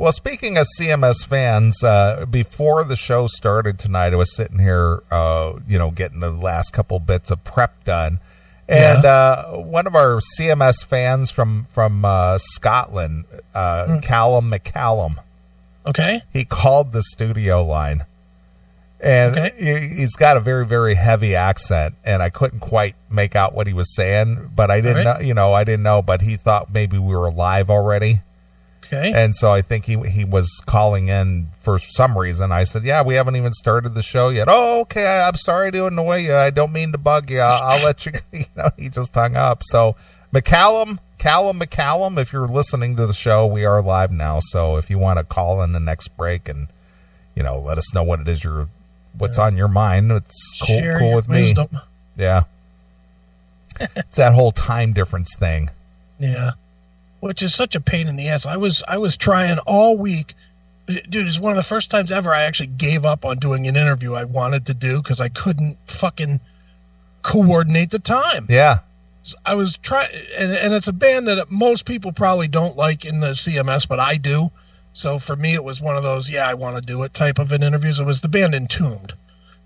Well, speaking of CMS fans, before the show started tonight, I was sitting here, getting the last couple bits of prep done. And one of our CMS fans from Scotland, Callum McCallum, okay, he called the studio line. And he's got a very, very heavy accent, and I couldn't quite make out what he was saying, but I didn't know, I didn't know, but he thought maybe we were live already. Okay. And so I think he was calling in for some reason. I said, yeah, we haven't even started the show yet. Oh, okay. I'm sorry to annoy you. I don't mean to bug you. I'll let you, he just hung up. So Callum McCallum, if you're listening to the show, we are live now. So if you want to call in the next break and, let us know what it is what's on your mind. It's cool with wisdom. Me. Yeah. It's that whole time difference thing. Yeah. Which is such a pain in the ass. I was trying all week. Dude, it's one of the first times ever I actually gave up on doing an interview I wanted to do because I couldn't fucking coordinate the time. Yeah. I was trying, and it's a band that most people probably don't like in the CMS, but I do. So for me, it was one of those, I want to do it type of an interviews. It was the band Entombed.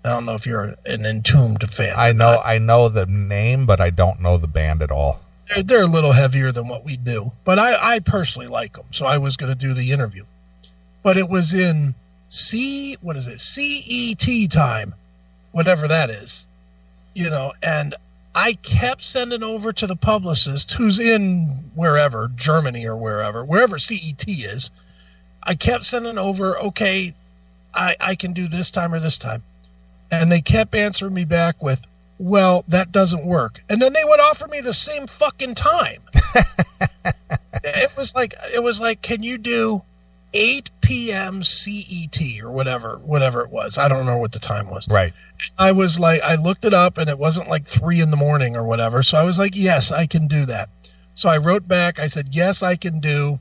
I don't know if you're an Entombed fan. I know the name, but I don't know the band at all. They're a little heavier than what we do, but I personally like them. So I was going to do the interview, but it was in CET time, whatever that is, and I kept sending over to the publicist who's in wherever, Germany or wherever CET is. I kept sending over, okay, I can do this time or this time. And they kept answering me back with, well, that doesn't work. And then they would offer me the same fucking time. It was like, can you do 8 p.m. CET or whatever it was. I don't know what the time was. Right. I was like, I looked it up and it wasn't like 3 a.m. or whatever. So I was like, yes, I can do that. So I wrote back, I said, yes, I can do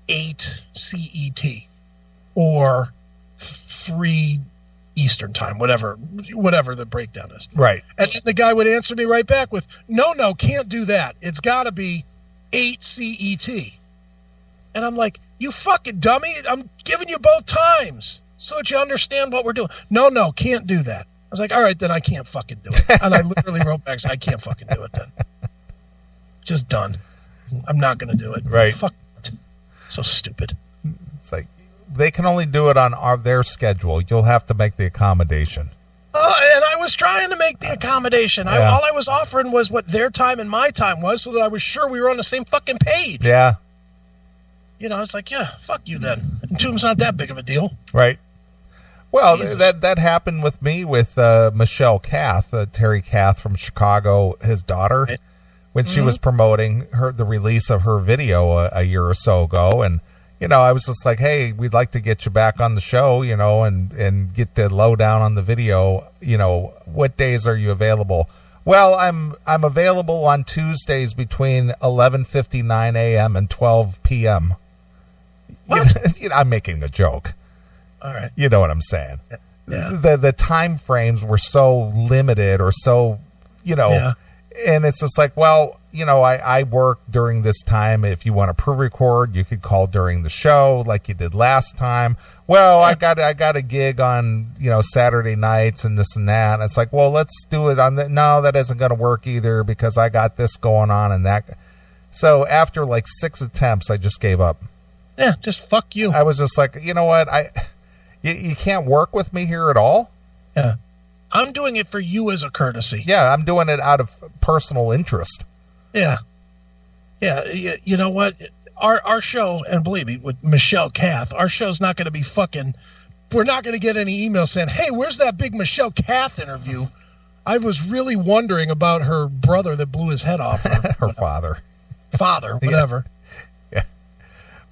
8 CET or 3 Eastern time, whatever the breakdown is. Right. And the guy would answer me right back with, no, can't do that. It's got to be 8 CET. And I'm like, you fucking dummy. I'm giving you both times so that you understand what we're doing. No, can't do that. I was like, all right, then I can't fucking do it. And I literally wrote back, I can't fucking do it then. Just done. I'm not going to do it. Right. Fuck it. So stupid. It's like, they can only do it on their schedule. You'll have to make the accommodation. And I was trying to make the accommodation. Yeah. All I was offering was what their time and my time was so that I was sure we were on the same fucking page. Yeah. It's like, yeah, fuck you then. Entombed's not that big of a deal. Right. Well, Jesus. that happened with me with Michelle Cath, Terry Cath from Chicago, his daughter, right. When she was promoting the release of her video a year or so ago. And, I was just like, hey, we'd like to get you back on the show, and get the lowdown on the video. What days are you available? Well, I'm available on Tuesdays between 11:59 a.m. and 12 p.m. What? I'm making a joke. All right. You know what I'm saying? Yeah. The time frames were so limited or so, and it's just like, well, I work during this time. If you want to pre-record, you could call during the show like you did last time. Well, I got a gig on, Saturday nights and this and that. And it's like, well, let's do it on no, that isn't going to work either because I got this going on and that. So after like 6 attempts, I just gave up. Yeah, just fuck you. I was just like, you know what? You can't work with me here at all. Yeah. I'm doing it for you as a courtesy. Yeah, I'm doing it out of personal interest. Yeah. Yeah, you know what? Our show, and believe me, with Michelle Cath, our show's not going to be fucking... We're not going to get any emails saying, hey, where's that big Michelle Cath interview? I was really wondering about her brother that blew his head off. Her father. Father, whatever. Yeah.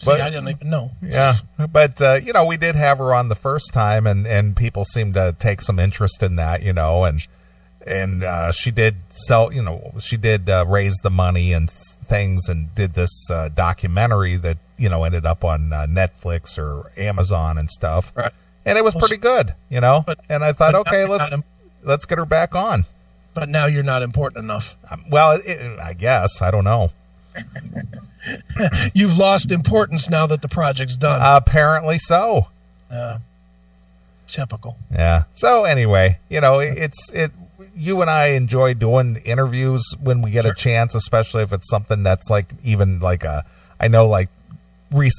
See, I didn't even know. Yeah, but, we did have her on the first time, and people seemed to take some interest in that, and she did sell, she did raise the money and things and did this documentary that, ended up on Netflix or Amazon and stuff. Right. And it was pretty good, But, and I thought, okay, let's get her back on. But now you're not important enough. Well, I guess. I don't know. You've lost importance now that the project's done. Apparently so. Typical. Yeah. So anyway, you know, you and I enjoy doing interviews when we get a chance, especially if it's something that's like even like I know like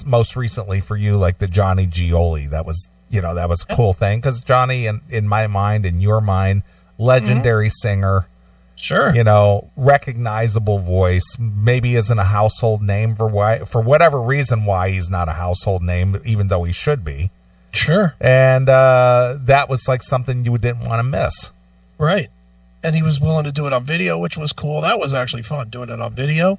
most recently for you, like the Johnny Gioli. That was a cool thing because Johnny, in my mind, in your mind, legendary singer. Sure. You know, recognizable voice, maybe isn't a household name for whatever reason why he's not a household name, even though he should be. Sure. And that was like something you didn't want to miss. Right. And he was willing to do it on video, which was cool. That was actually fun, doing it on video.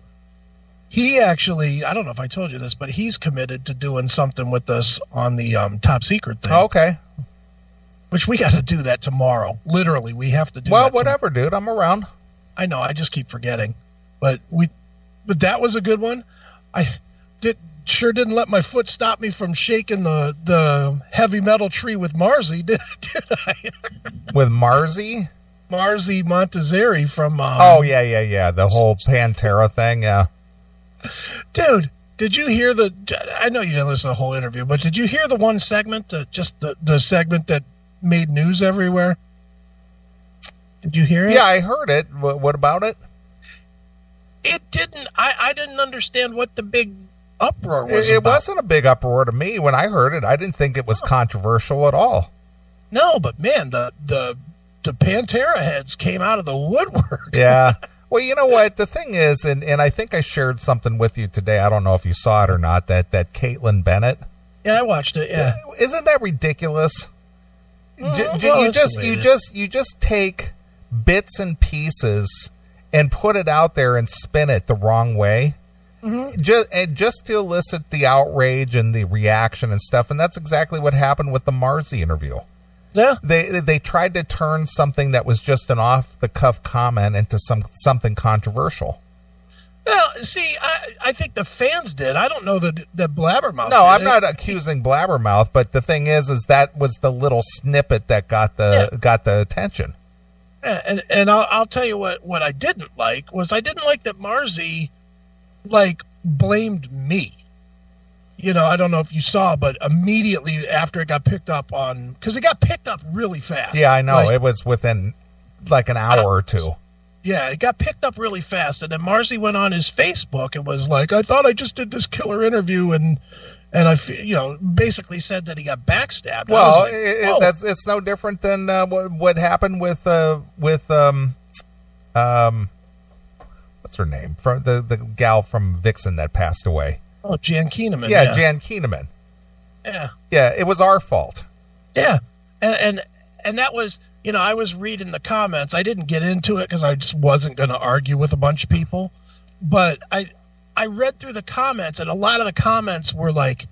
He actually, I don't know if I told you this, but he's committed to doing something with us on the Top Secret thing. Okay. Which we got to do that tomorrow. Literally, we have to do that. Well, whatever, dude. I'm around. I know. I just keep forgetting. But that was a good one. I sure didn't let my foot stop me from shaking the heavy metal tree with Marzi, did I? With Marzi? Marzi Montazeri from... yeah. The whole Pantera thing, yeah. Dude, did you hear I know you didn't listen to the whole interview, but did you hear the one segment, just the segment that made news everywhere? Did you hear it? Yeah, I heard it. What about it? It didn't... I didn't understand what the big uproar was It about. wasn't a big uproar to me. When I heard it, I didn't think it was controversial at all. No, but man, the Pantera heads came out of the woodwork. Yeah. Well, you know what? The thing is, and I think I shared something with you today. I don't know if you saw it or not, that Caitlin Bennett. Yeah, I watched it, yeah. Isn't that ridiculous? You just take bits and pieces and put it out there and spin it the wrong way. Mm-hmm. Just to elicit the outrage and the reaction and stuff. And that's exactly what happened with the Marzi interview. Yeah. They tried to turn something that was just an off-the-cuff comment into something controversial. Well, see, I think the fans did. I don't know that Blabbermouth No, did. I'm not accusing Blabbermouth, but the thing is that was the little snippet that got the attention. Yeah, and I'll tell you what I didn't like was I didn't like that Marzi, blamed me. You know, I don't know if you saw, but immediately after it got picked up because it got picked up really fast. Yeah, I know. It was within an hour or two. Yeah, it got picked up really fast. And then Marzi went on his Facebook and was like, I thought I just did this killer interview. And I, basically said that he got backstabbed. Well, it's no different than what happened with what's her name? From the gal from Vixen that passed away. Oh, Jan Keeneman. Yeah, Jan Keeneman. Yeah. Yeah, it was our fault. Yeah. And that was, I was reading the comments. I didn't get into it because I just wasn't going to argue with a bunch of people. But I read through the comments, and a lot of the comments were like,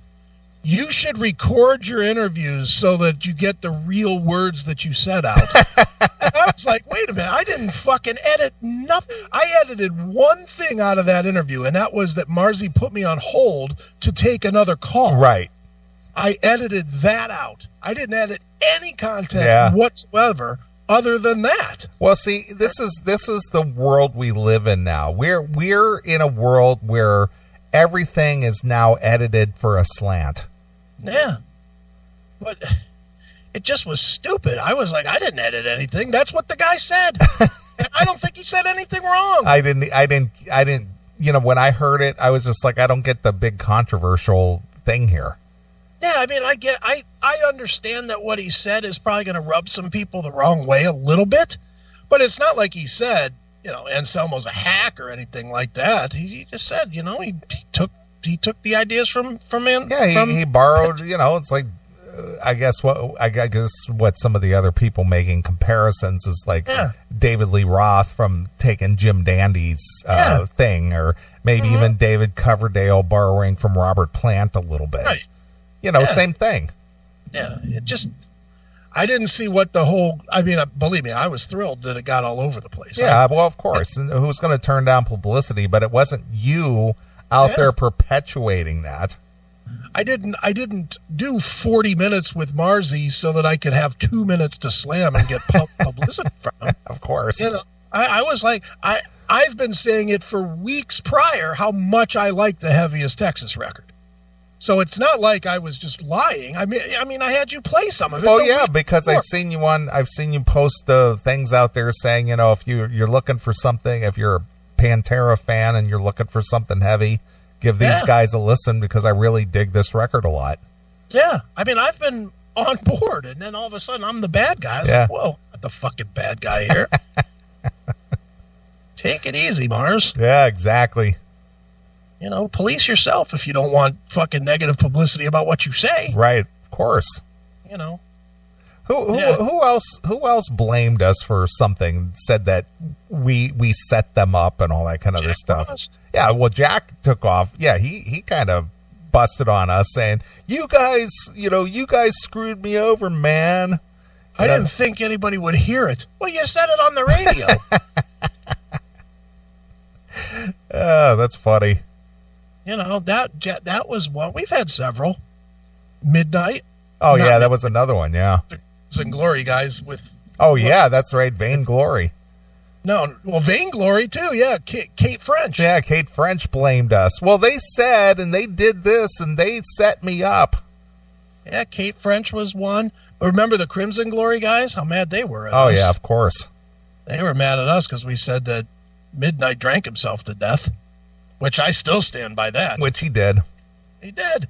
you should record your interviews so that you get the real words that you said out. And I was like, wait a minute, I didn't fucking edit nothing. I edited one thing out of that interview, and that was that Marzi put me on hold to take another call. Right. I edited that out. I didn't edit any content whatsoever other than that. Well, see, this is the world we live in now. We're in a world where everything is now edited for a slant. Yeah. But it just was stupid. I was like, I didn't edit anything. That's what the guy said. And I don't think he said anything wrong. I didn't, when I heard it, I was just like, I don't get the big controversial thing here. Yeah, I mean, I understand that what he said is probably going to rub some people the wrong way a little bit, but it's not like he said, Anselmo's a hack or anything like that. He just said, he took the ideas from man. Yeah, he borrowed. It's like I guess what some of the other people making comparisons is like David Lee Roth from taking Jim Dandy's thing, or maybe even David Coverdale borrowing from Robert Plant a little bit. Right. Same thing. Yeah, I didn't see what the whole... I mean, believe me, I was thrilled that it got all over the place. Yeah, well, of course. And who's going to turn down publicity? But it wasn't you out there perpetuating that. I didn't do 40 minutes with Marzi so that I could have 2 minutes to slam and get publicity from him. Of course. I was like... I've been saying it for weeks prior how much I like the Heaviest Texas record. So it's not like I was just lying. I mean, I had you play some of it. Oh yeah, because I've seen you post things out there saying, if you're looking for something, if you're a Pantera fan and you're looking for something heavy, give these guys a listen because I really dig this record a lot. Yeah, I mean, I've been on board, and then all of a sudden I'm the bad guy. I was like, whoa, not the fucking bad guy here. Take it easy, Mars. Yeah, exactly. Police yourself if you don't want fucking negative publicity about what you say. Right, of course. Who else blamed us for something? Said that we set them up and all that kind of other stuff. Frost. Yeah, well, Jack took off. Yeah, he kind of busted on us saying, "You guys screwed me over, man." I didn't think anybody would hear it. Well, you said it on the radio. Oh, that's funny. That was one. We've had several. Midnight. Oh, yeah, that was another one, yeah. And Glory guys with... Oh, yeah, that's right, Vainglory. No, well, Vainglory, too, yeah, Kate French. Yeah, Kate French blamed us. Well, they said, and they did this, and they set me up. Yeah, Kate French was one. Remember the Crimson Glory guys? How mad they were at us. Oh, yeah, of course. They were mad at us because we said that Midnight drank himself to death, which I still stand by that. Which he did. He did.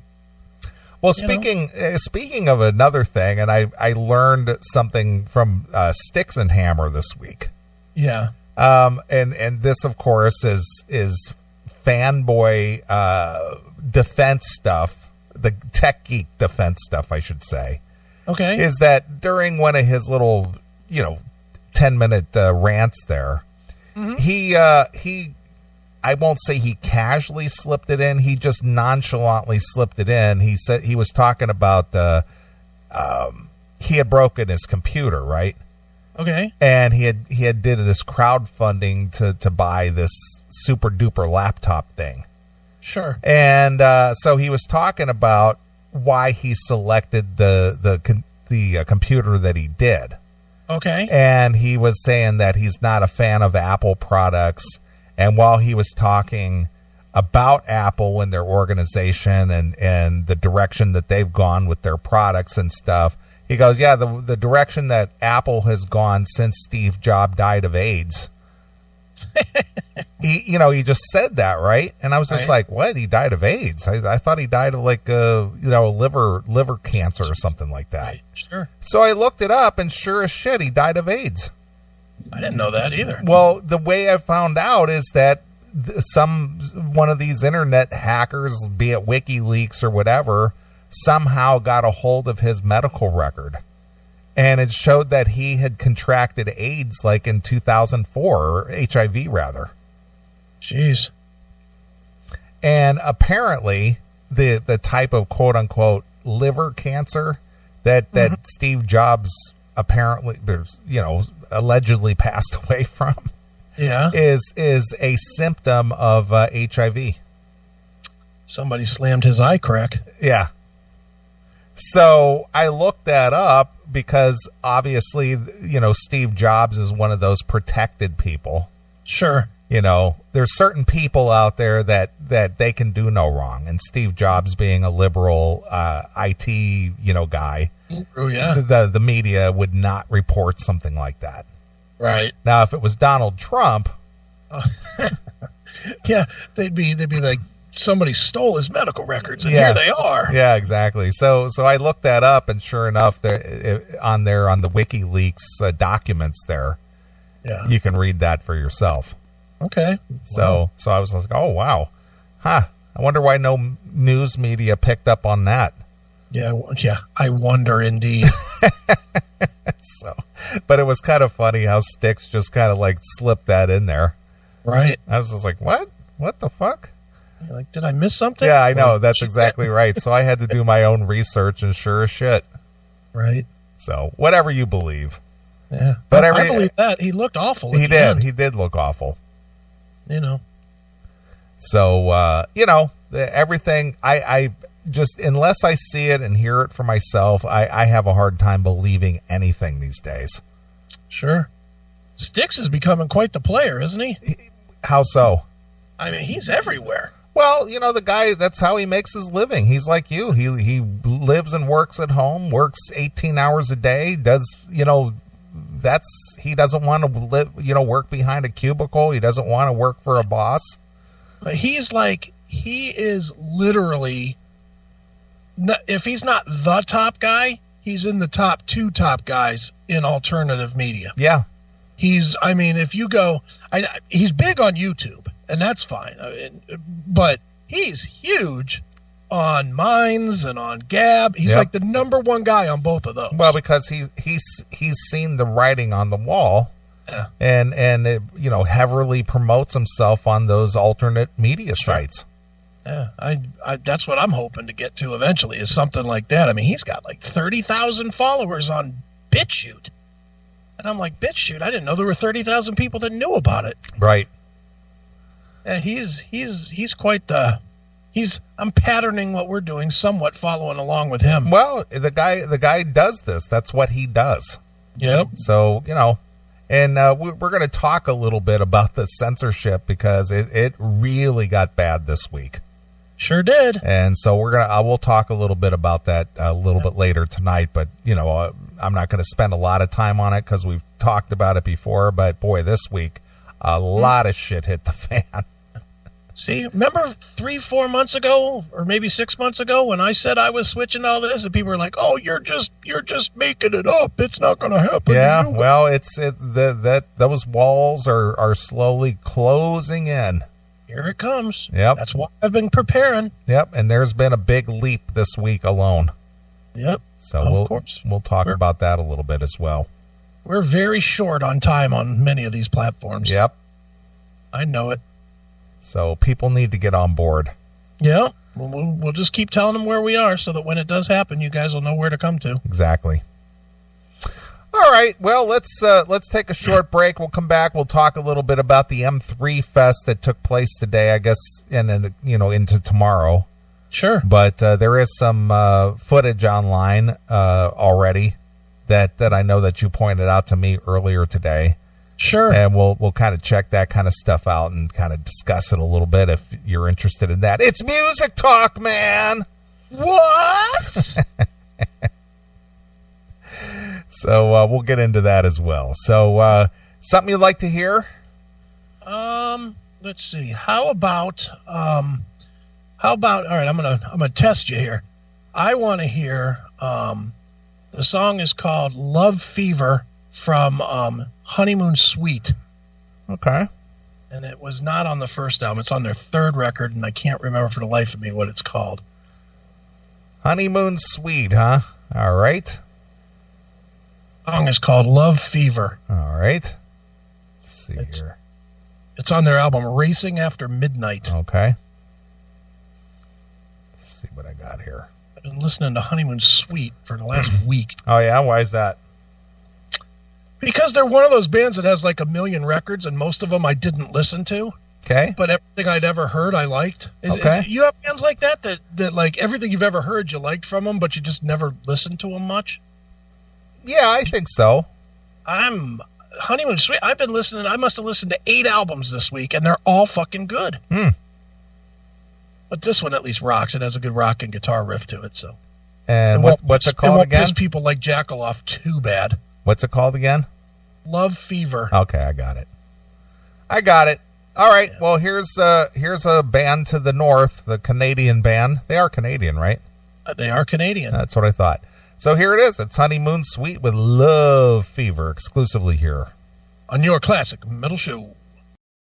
Well, speaking of another thing, and I learned something from Sticks and Hammer this week. Yeah. And this, of course, is fanboy defense stuff, the tech geek defense stuff, I should say. Okay. Is that during one of his little, 10-minute rants there, he I won't say he casually slipped it in. He just nonchalantly slipped it in. He said he was talking about he had broken his computer, right? Okay. And he had did this crowdfunding to buy this super duper laptop thing. Sure. And so he was talking about why he selected the computer that he did. Okay. And he was saying that he's not a fan of Apple products. And while he was talking about Apple and their organization and the direction that they've gone with their products and stuff, he goes, yeah, the direction that Apple has gone since Steve Jobs died of AIDS. He just said that, right? And I was just like, what? He died of AIDS? I thought he died of like liver cancer or something like that. Right. Sure. So I looked it up, and sure as shit, he died of AIDS. I didn't know that either. Well, the way I found out is that one of these internet hackers, be it WikiLeaks or whatever, somehow got a hold of his medical record. And it showed that he had contracted AIDS like in 2004, or HIV rather. Jeez. And apparently the type of quote unquote liver cancer that Steve Jobs apparently, allegedly passed away from, is a symptom of HIV. Somebody slammed his eye crack. Yeah. So I looked that up because obviously, Steve Jobs is one of those protected people. Sure. There's certain people out there that they can do no wrong. And Steve Jobs being a liberal IT, guy, oh, yeah. the media would not report something like that. Right. Now, if it was Donald Trump, yeah, they'd be like, somebody stole his medical records, and here they are. Yeah, exactly. So I looked that up, and sure enough, on the WikiLeaks documents there, you can read that for yourself. Okay. So I was like, oh wow, I wonder why no news media picked up on that. Yeah, I wonder indeed. But it was kind of funny how Styx just kind of like slipped that in there. Right. I was just like, what? What the fuck? You're like, did I miss something? Yeah, I know. That's exactly right. So I had to do my own research, and sure as shit. Right. So whatever you believe. Yeah. But I believe that. He looked awful. He did. He did look awful. So, everything, I just, unless I see it and hear it for myself, I have a hard time believing anything these days. Sure. Styx is becoming quite the player, isn't he? How so? I mean, he's everywhere. Well, the guy, that's how he makes his living. He's like you. He lives and works at home, works 18 hours a day, does, he doesn't want to live, work behind a cubicle. He doesn't want to work for a boss. But he is literally, if he's not the top guy, he's in the top 2 top guys in alternative media. Yeah. If you go, he's big on YouTube, and that's fine. But he's huge on Minds and on Gab. He's like the number 1 guy on both of those. Well, because he's seen the writing on the wall, and it, heavily promotes himself on those alternate media sites. Yeah, I that's what I'm hoping to get to eventually, is something like that. I mean, he's got like 30,000 followers on BitChute. And I'm like, BitChute? I didn't know there were 30,000 people that knew about it. Right. Yeah, he's quite the... I'm patterning what we're doing, somewhat following along with him. Well, the guy does this. That's what he does. Yep. So, and we're going to talk a little bit about the censorship, because it really got bad this week. Sure did. And so we'll talk a little bit about that a little bit later tonight, but I'm not going to spend a lot of time on it because we've talked about it before, but boy, this week, a lot of shit hit the fan. See, remember 3-4 months ago, or maybe 6 months ago, when I said I was switching all this, and people were like, "Oh, you're just making it up. It's not going to happen." Yeah, well, those walls are slowly closing in. Here it comes. Yep. That's why I've been preparing. Yep, and there's been a big leap this week alone. Yep. So we'll talk about that a little bit as well. We're very short on time on many of these platforms. Yep. I know it. So people need to get on board. Yeah. We'll just keep telling them where we are, so that when it does happen, you guys will know where to come to. Exactly. All right. Well, let's take a short break. We'll come back. We'll talk a little bit about the M3 Fest that took place today, I guess, and then into tomorrow. Sure. But there is some footage online already that I know that you pointed out to me earlier today. Sure. And we'll kind of check that kind of stuff out and kind of discuss it a little bit if you're interested in that. It's music talk, man. What? So we'll get into that as well. So something you'd like to hear? Let's see. How about all right, I'm gonna test you here. I want to hear the song is called Love Fever from Honeymoon Suite. Okay. And it was not on the first album. It's on their 3rd record, and I can't remember for the life of me what it's called. Honeymoon Suite, huh? All right. The song is called Love Fever. All right. Let's see here. It's on their album Racing After Midnight. Okay. Let's see what I got here. I've been listening to Honeymoon Suite for the last week. Oh, yeah? Why is that? Because they're one of those bands that has like 1 million records, and most of them I didn't listen to. Okay. But everything I'd ever heard, I liked. Okay. You have bands like that like everything you've ever heard, you liked from them, but you just never listened to them much? Yeah, I think so. Honeymoon Suite, I must have listened to 8 albums this week, and they're all fucking good. But this one at least rocks. It has a good rock and guitar riff to it. So. And what's it called again? It won't piss people like Jackal off too bad. What's it called again? Love Fever. Okay, I got it. All right. Yeah. Well, here's a band to the north, the Canadian band. They are Canadian, right? They are Canadian. That's what I thought. So here it is. It's Honeymoon Suite with Love Fever, exclusively here on your classic metal show.